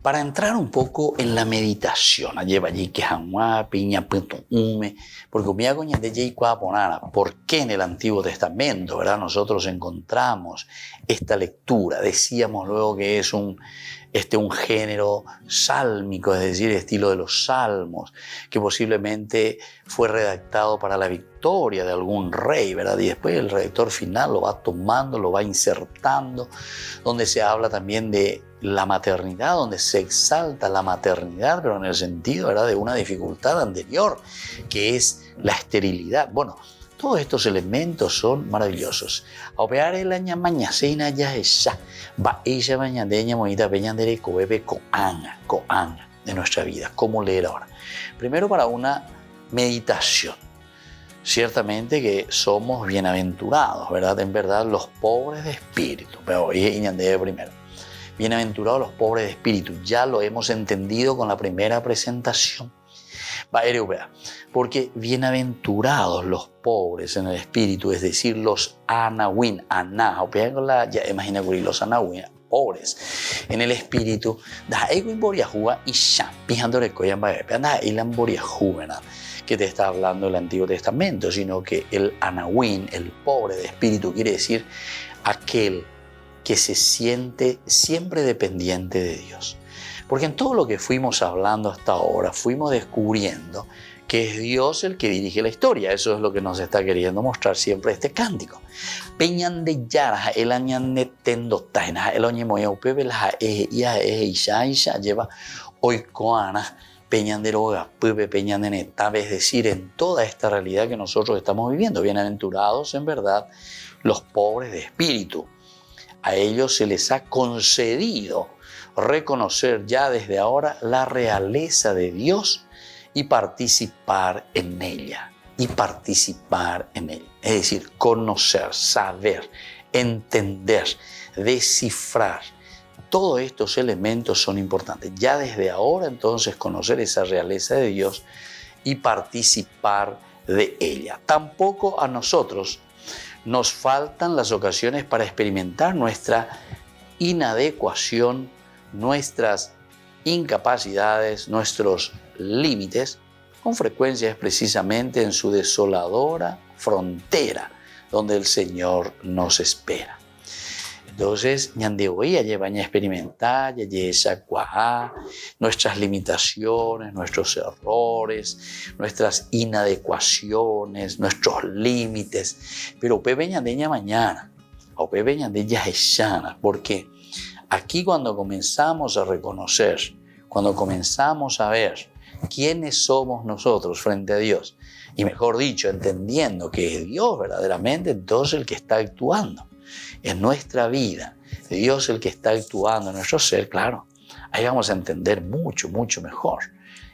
para entrar un poco en la meditación, porque ¿por qué en el Antiguo Testamento, verdad, nosotros encontramos esta lectura? Decíamos luego que es un género sálmico, es decir, estilo de los salmos, que posiblemente fue redactado para la victoria de algún rey, ¿verdad? Y después el redactor final lo va tomando, lo va insertando, donde se habla también de la maternidad, donde se exalta la maternidad, pero en el sentido, ¿verdad?, de una dificultad anterior, que es la esterilidad. Bueno, todos estos elementos son maravillosos. Opear el año mañana ya esa va ella mañana moita peñandere coebe coanga de nuestra vida. ¿Cómo leer ahora? Primero, para una meditación. Ciertamente que somos bienaventurados, ¿verdad? En verdad, los pobres de espíritu. Pero hoy es primero. Bienaventurados los pobres de espíritu. Ya lo hemos entendido con la primera presentación. Porque bienaventurados los pobres en el espíritu, es decir, los anawin, ya imagina los anawin, pobres en el espíritu, que te está hablando el Antiguo Testamento, sino que el anawin, el pobre de espíritu, quiere decir aquel que se siente siempre dependiente de Dios. Porque en todo lo que fuimos hablando hasta ahora, fuimos descubriendo que es Dios el que dirige la historia. Eso es lo que nos está queriendo mostrar siempre este cántico. Peñan de yara, el añane tendo taina, el oñe moya upebe la ya isha lleva oikoana, peñan de roga, pube peñan de neta, es decir, en toda esta realidad que nosotros estamos viviendo. Bienaventurados en verdad los pobres de espíritu. A ellos se les ha concedido reconocer ya desde ahora la realeza de Dios y participar en ella. Es decir, conocer, saber, entender, descifrar. Todos estos elementos son importantes. Ya desde ahora entonces conocer esa realeza de Dios y participar de ella. Tampoco a nosotros nos faltan las ocasiones para experimentar nuestra inadecuación, nuestras incapacidades, nuestros límites. Con frecuencia es precisamente en su desoladora frontera donde el Señor nos espera. Entonces, ñande hoy ya van a experimentar, nuestras limitaciones, nuestros errores, nuestras inadecuaciones, nuestros límites. Pero pepe ñande mañana, o pepe ñande ya echana, porque aquí cuando comenzamos a reconocer, cuando comenzamos a ver quiénes somos nosotros frente a Dios, y mejor dicho, entendiendo que es Dios verdaderamente, entonces el que está actuando en nuestra vida, Dios el que está actuando en nuestro ser, claro, ahí vamos a entender mucho, mucho mejor.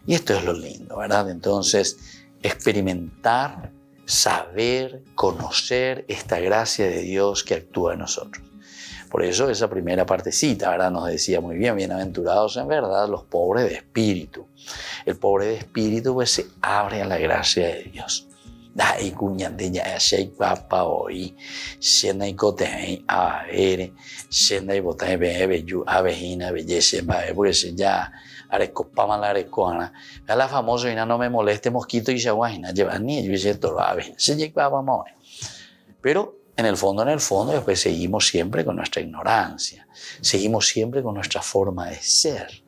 Y esto es lo lindo, ¿verdad? Entonces, experimentar, saber, conocer esta gracia de Dios que actúa en nosotros. Por eso esa primera partecita, ¿verdad? Nos decía muy bien, bienaventurados en verdad los pobres de espíritu. El pobre de espíritu pues se abre a la gracia de Dios. Dai cuñande ya shei papa hoy, shenai cote a ver, shenai botai bebe yu avejina bellece bae, porque se ya arecopama la arecoana. Es la famosa y no me moleste mosquito y shaguaina, lleva ni yo hice todo avejina, se llega papa. Pero en el fondo, después seguimos siempre con nuestra ignorancia, seguimos siempre con nuestra forma de ser.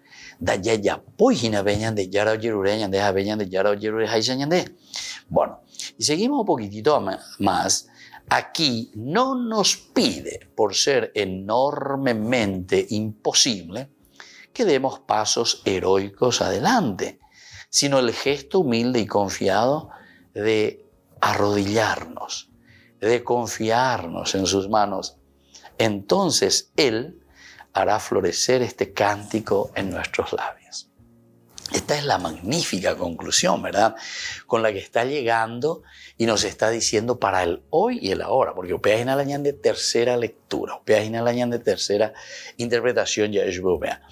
Bueno, y seguimos un poquitito más. Aquí no nos pide, por ser enormemente imposible, que demos pasos heroicos adelante, sino el gesto humilde y confiado de arrodillarnos, de confiarnos en sus manos. Entonces Él hará florecer este cántico en nuestros labios. Esta es la magnífica conclusión, ¿verdad? Con la que está llegando y nos está diciendo para el hoy y el ahora, porque Opeajina Lañán de tercera lectura, Opeajina Lañán de tercera interpretación ya es Bobea.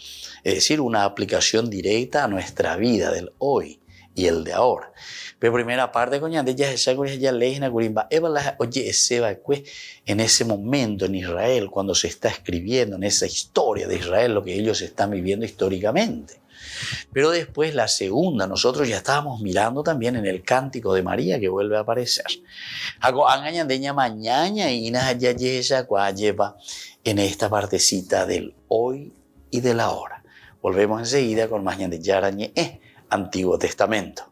Es decir, una aplicación directa a nuestra vida del hoy y el de ahora. Pero primera parte, en ese momento en Israel, cuando se está escribiendo en esa historia de Israel, lo que ellos están viviendo históricamente. Pero después la segunda, nosotros ya estábamos mirando también en el Cántico de María que vuelve a aparecer. En esta partecita del hoy y del ahora. Volvemos enseguida con más de Yarañe, Antiguo Testamento.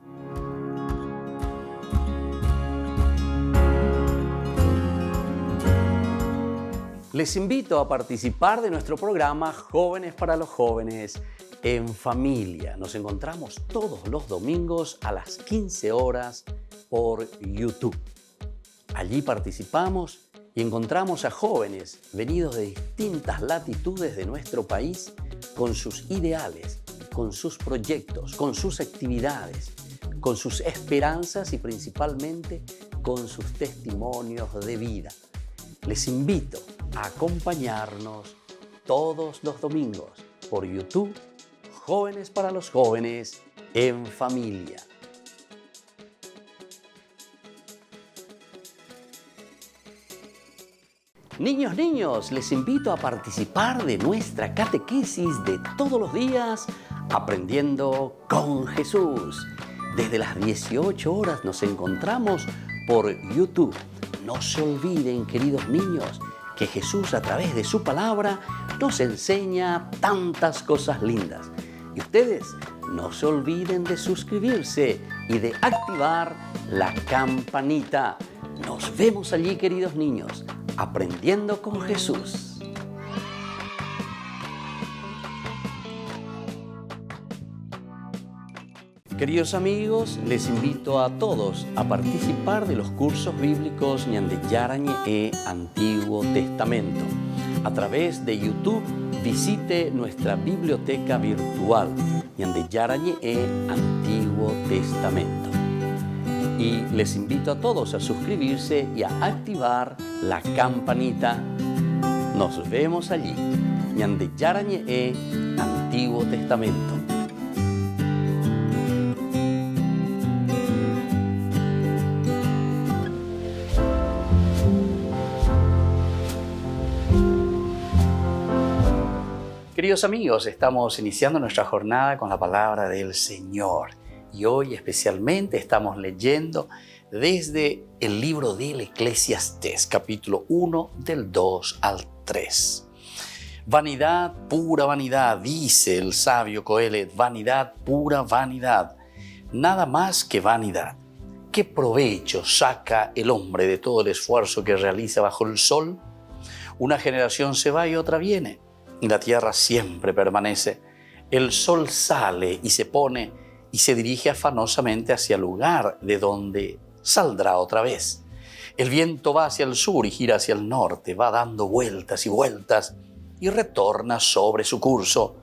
Les invito a participar de nuestro programa Jóvenes para los Jóvenes en Familia. Nos encontramos todos los domingos a las 15 horas por YouTube. Allí participamos y encontramos a jóvenes venidos de distintas latitudes de nuestro país con sus ideales, con sus proyectos, con sus actividades, con sus esperanzas y principalmente con sus testimonios de vida. Les invito a acompañarnos todos los domingos por YouTube, Jóvenes para los Jóvenes en Familia. Niños, les invito a participar de nuestra catequesis de todos los días, Aprendiendo con Jesús. Desde las 18 horas nos encontramos por YouTube. No se olviden, queridos niños, que Jesús a través de su palabra nos enseña tantas cosas lindas. Y ustedes no se olviden de suscribirse y de activar la campanita. Nos vemos allí, queridos niños, Aprendiendo con Jesús. Queridos amigos, les invito a todos a participar de los cursos bíblicos Ñande Yarañe Antiguo Testamento. A través de YouTube, visite nuestra biblioteca virtual Ñande Yarañe Antiguo Testamento. Y les invito a todos a suscribirse y a activar la campanita. Nos vemos allí. Ñande Yarañe Antiguo Testamento. Queridos amigos, estamos iniciando nuestra jornada con la palabra del Señor y hoy especialmente estamos leyendo desde el libro del Eclesiastés, capítulo 1 del 2 al 3. Vanidad, pura vanidad, dice el sabio Coelet, vanidad, pura vanidad, nada más que vanidad. ¿Qué provecho saca el hombre de todo el esfuerzo que realiza bajo el sol? Una generación se va y otra viene. La tierra siempre permanece. El sol sale y se pone y se dirige afanosamente hacia el lugar de donde saldrá otra vez. El viento va hacia el sur y gira hacia el norte, va dando vueltas y vueltas y retorna sobre su curso.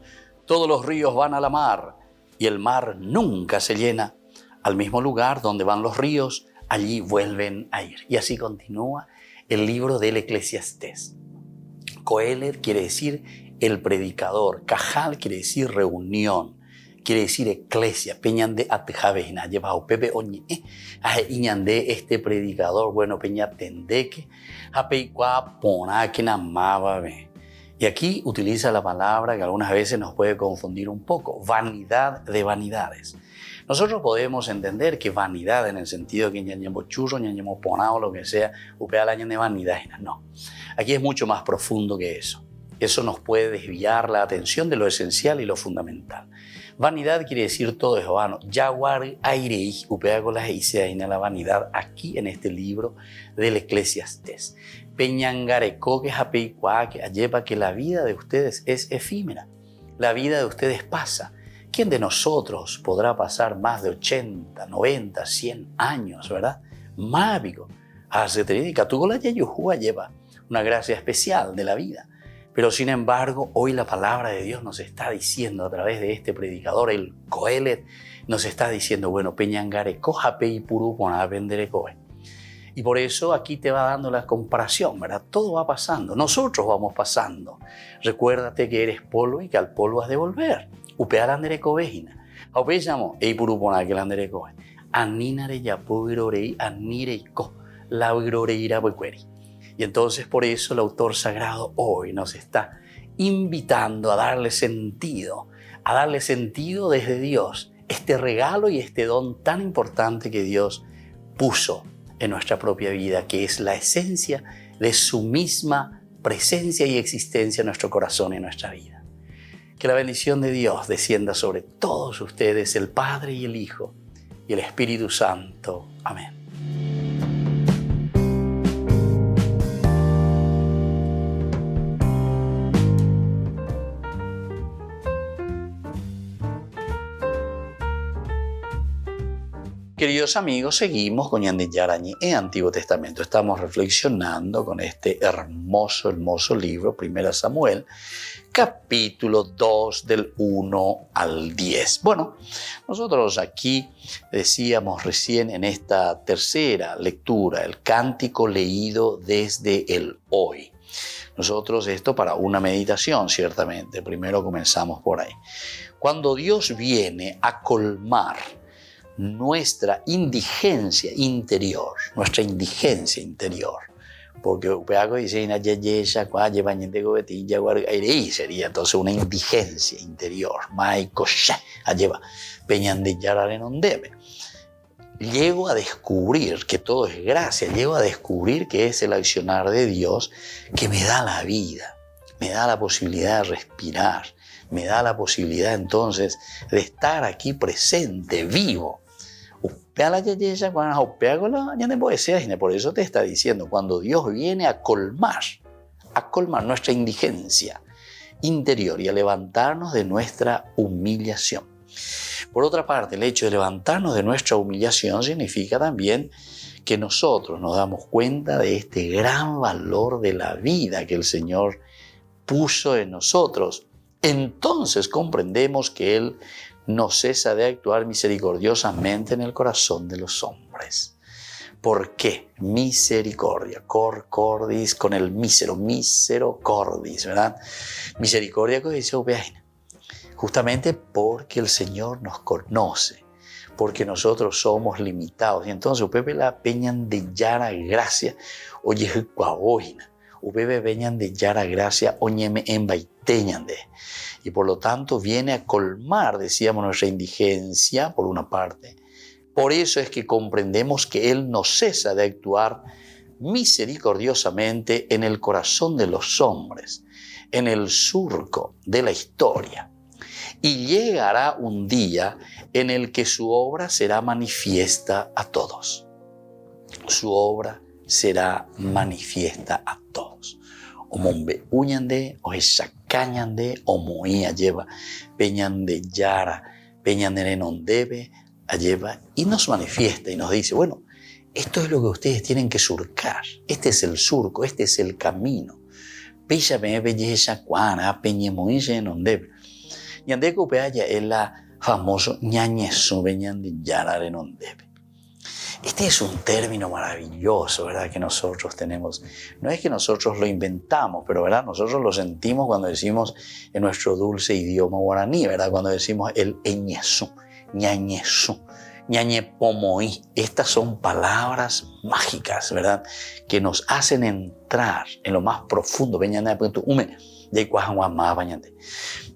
Todos los ríos van a la mar y el mar nunca se llena. Al mismo lugar donde van los ríos, allí vuelven a ir. Y así continúa el libro del Eclesiastés. Coelet quiere decir el predicador, Cajal quiere decir reunión, quiere decir eclesia, peñande atjaveina, lleva pepe oñe, iñande este predicador, bueno, peña tendeque, apeicua pona que namaba ve. Y aquí utiliza la palabra que algunas veces nos puede confundir un poco, vanidad de vanidades. Nosotros podemos entender que vanidad en el sentido que ñañemo churro, ñañemo ponao, lo que sea, upea la de vanidad. No, aquí es mucho más profundo que eso. Eso nos puede desviar la atención de lo esencial y lo fundamental. Vanidad quiere decir todo es vano. Yaguar aire upea con las en la vanidad aquí en este libro del Eclesiastés. Peñangareco que japeicua que allepa que la vida de ustedes es efímera. La vida de ustedes pasa. ¿Quién de nosotros podrá pasar más de 80, 90, 100 años, verdad? Mágico. Hace trídica, tu gola yayujúa lleva una gracia especial de la vida. Pero sin embargo, hoy la palabra de Dios nos está diciendo a través de este predicador, el Coelet, nos está diciendo, bueno, peñangare, cojape y puru pona vendere coe. Y por eso aquí te va dando la comparación, ¿verdad? Todo va pasando, nosotros vamos pasando. Recuérdate que eres polvo y que al polvo has de volver. Upea landere covejina. Aupe llamo, ei puru pona que landere coe. Aninare ya pugirorei, anireiko, la uiroreira buecueri. Y entonces por eso el autor sagrado hoy nos está invitando a darle sentido desde Dios, este regalo y este don tan importante que Dios puso en nuestra propia vida, que es la esencia de su misma presencia y existencia en nuestro corazón y en nuestra vida. Que la bendición de Dios descienda sobre todos ustedes, el Padre y el Hijo y el Espíritu Santo. Amén. Queridos amigos, seguimos con Ñande Yarañe en Antiguo Testamento. Estamos reflexionando con este hermoso libro, 1 Samuel, capítulo 2 del 1 al 10. Bueno, nosotros aquí decíamos recién en esta tercera lectura, el cántico leído desde el hoy. Nosotros esto para una meditación, ciertamente. Primero comenzamos por ahí. Cuando Dios viene a colmar nuestra indigencia interior, porque upeaco dice sería entonces una indigencia interior, llego a descubrir que todo es gracia, llego a descubrir que es el accionar de Dios que me da la vida, me da la posibilidad de respirar, me da la posibilidad entonces de estar aquí presente, vivo. Por eso te está diciendo, cuando Dios viene a colmar nuestra indigencia interior y a levantarnos de nuestra humillación. Por otra parte, el hecho de levantarnos de nuestra humillación significa también que nosotros nos damos cuenta de este gran valor de la vida que el Señor puso en nosotros. Entonces comprendemos que Él no cesa de actuar misericordiosamente en el corazón de los hombres. ¿Por qué? Misericordia, cor cordis con el mísero, mísero cordis, ¿verdad? Misericordia que dice Ubeaina. Justamente porque el Señor nos conoce, porque nosotros somos limitados. Y entonces Upepe la peñan de yara gracia, oye cuaboina. Upepe peñan de yara gracia, oñeme embaiteñan de. Y por lo tanto viene a colmar, decíamos, nuestra indigencia, por una parte. Por eso es que comprendemos que Él no cesa de actuar misericordiosamente en el corazón de los hombres, en el surco de la historia. Y llegará un día en el que su obra será manifiesta a todos. Su obra será manifiesta a todos. Omombe uñande, o esacañande, o moía lleva, peñande yara, peñande renondebe, lleva, y nos manifiesta y nos dice, bueno, esto es lo que ustedes tienen que surcar. Este es el surco, este es el camino. Peña me belleza cuana, peña moise renondebe. Ñande cupeaya es la famoso ñañesu beñande yara renondebe. Este es un término maravilloso, ¿verdad? Que nosotros tenemos. No es que nosotros lo inventamos, pero ¿verdad? Nosotros lo sentimos cuando decimos en nuestro dulce idioma guaraní, ¿verdad? Cuando decimos el eñesú, ñañesú, ñañepomoí. Estas son palabras mágicas, ¿verdad? Que nos hacen entrar en lo más profundo.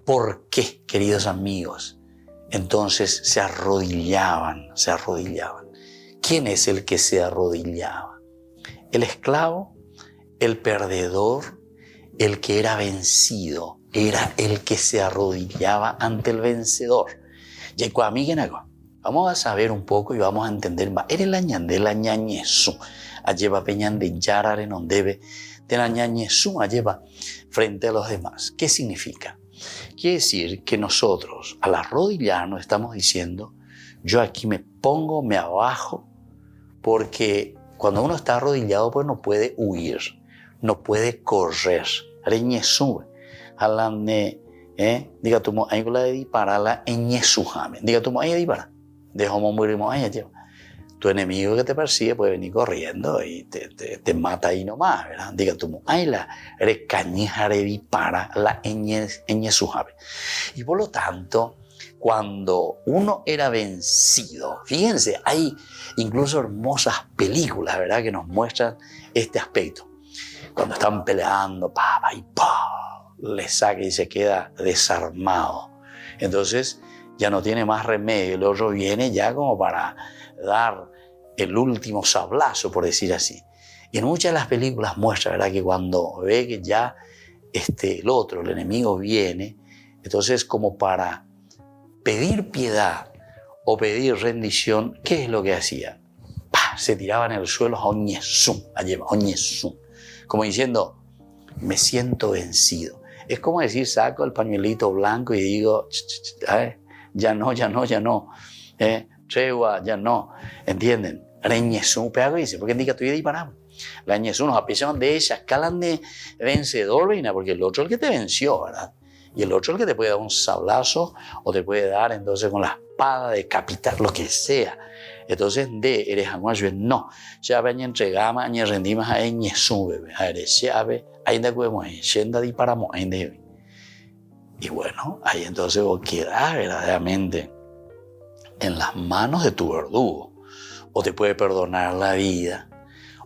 ¿Por qué, queridos amigos? Entonces se arrodillaban. ¿Quién es el que se arrodillaba? El esclavo, el perdedor, el que era vencido, era el que se arrodillaba ante el vencedor. Vamos a saber un poco y vamos a entender más. Era la ñañesú, lleva peñande yara renondebe, de la ñañesú lleva frente a los demás. ¿Qué significa? Quiere decir que nosotros al arrodillarnos estamos diciendo, yo aquí me abajo, porque cuando uno está arrodillado pues no puede huir, no puede correr. Reñesú, alane, diga tu mo ahí la de para la eñesujame, diga tu mo ahí de para, dejamos morirnos ahí lleva. Tu enemigo que te persigue puede venir corriendo y te mata ahí nomás, ¿verdad? Diga tu mo ahí la recañija de para la eñesujame. Y por lo tanto, cuando uno era vencido, fíjense, hay incluso hermosas películas, ¿verdad?, que nos muestran este aspecto. Cuando están peleando, le saca y se queda desarmado. Entonces ya no tiene más remedio. El otro viene ya como para dar el último sablazo, por decir así. Y en muchas de las películas muestra, ¿verdad?, que cuando ve que ya el otro, el enemigo, viene, entonces como para pedir piedad o pedir rendición, ¿qué es lo que hacía? Se tiraba en el suelo a oñesú, como diciendo, me siento vencido. Es como decir, saco el pañuelito blanco y digo, ya no, tregua, ya no, ¿entienden? Reñesú, pero dice, porque indica tú y disparamos. La ñesú nos apisan de ella, calan de vencedor, porque el otro es el que te venció, ¿verdad? Y el otro es el que te puede dar un sablazo o te puede dar entonces con la espada, decapitar, lo que sea. Entonces, eres aguayo, no. Ya ven entregamos, añe rendimos a ñesú, bebé. A ver, ya ve, ahí de cuemo, yenda disparamos, ahí de. Y bueno, ahí entonces vos quedás verdaderamente en las manos de tu verdugo. O te puede perdonar la vida,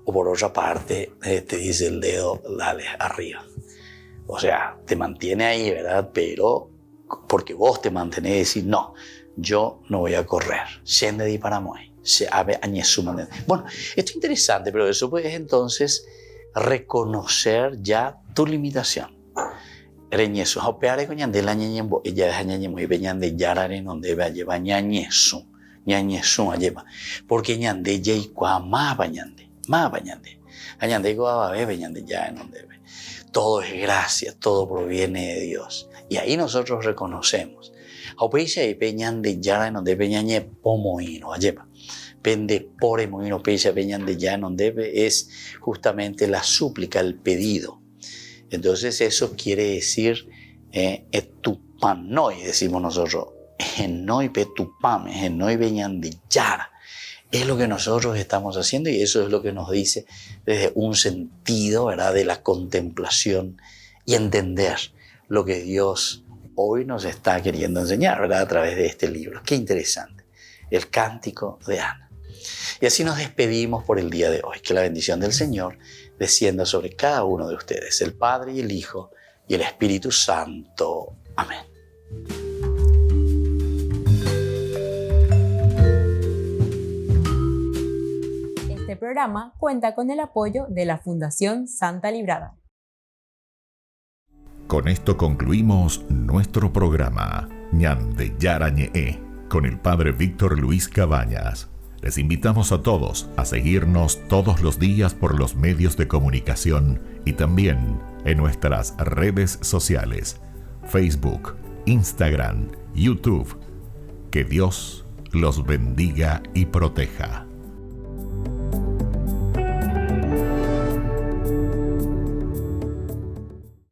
o por otra parte, te dice el dedo, dale arriba. O sea, te mantiene ahí, ¿verdad? Pero porque vos te mantenés y decís, no, yo no voy a correr. Shende di para moi. Bueno, esto es interesante, pero eso puedes entonces reconocer ya tu limitación. Reñesu, opeare con ñande la ñeñembo, ella deja ñeñembo y peñande yarare donde va a llevar ñañesu a llevar. Porque ñande ya y más bañande. Añande y va a ver ñande ya en donde ve. Todo es gracia, todo proviene de Dios. Y ahí nosotros reconocemos. Aupeisha y peñan de yara en donde peñañe pomoino, alleva. Pende pore moino peisha peñan de ya en donde es justamente la súplica, el pedido. Entonces eso quiere decir etupanoi, decimos nosotros. Enoi petupame, enoi peñan de yara. Es lo que nosotros estamos haciendo y eso es lo que nos dice desde un sentido, ¿verdad?, de la contemplación y entender lo que Dios hoy nos está queriendo enseñar, ¿verdad?, a través de este libro. Qué interesante. El cántico de Ana. Y así nos despedimos por el día de hoy. Que la bendición del Señor descienda sobre cada uno de ustedes, el Padre y el Hijo y el Espíritu Santo. Amén. Este programa cuenta con el apoyo de la Fundación Santa Librada. Con esto concluimos nuestro programa Ñande Yarañe con el Padre Víctor Luis Cabañas. Les invitamos a todos a seguirnos todos los días por los medios de comunicación y también en nuestras redes sociales, Facebook, Instagram, YouTube. Que Dios los bendiga y proteja.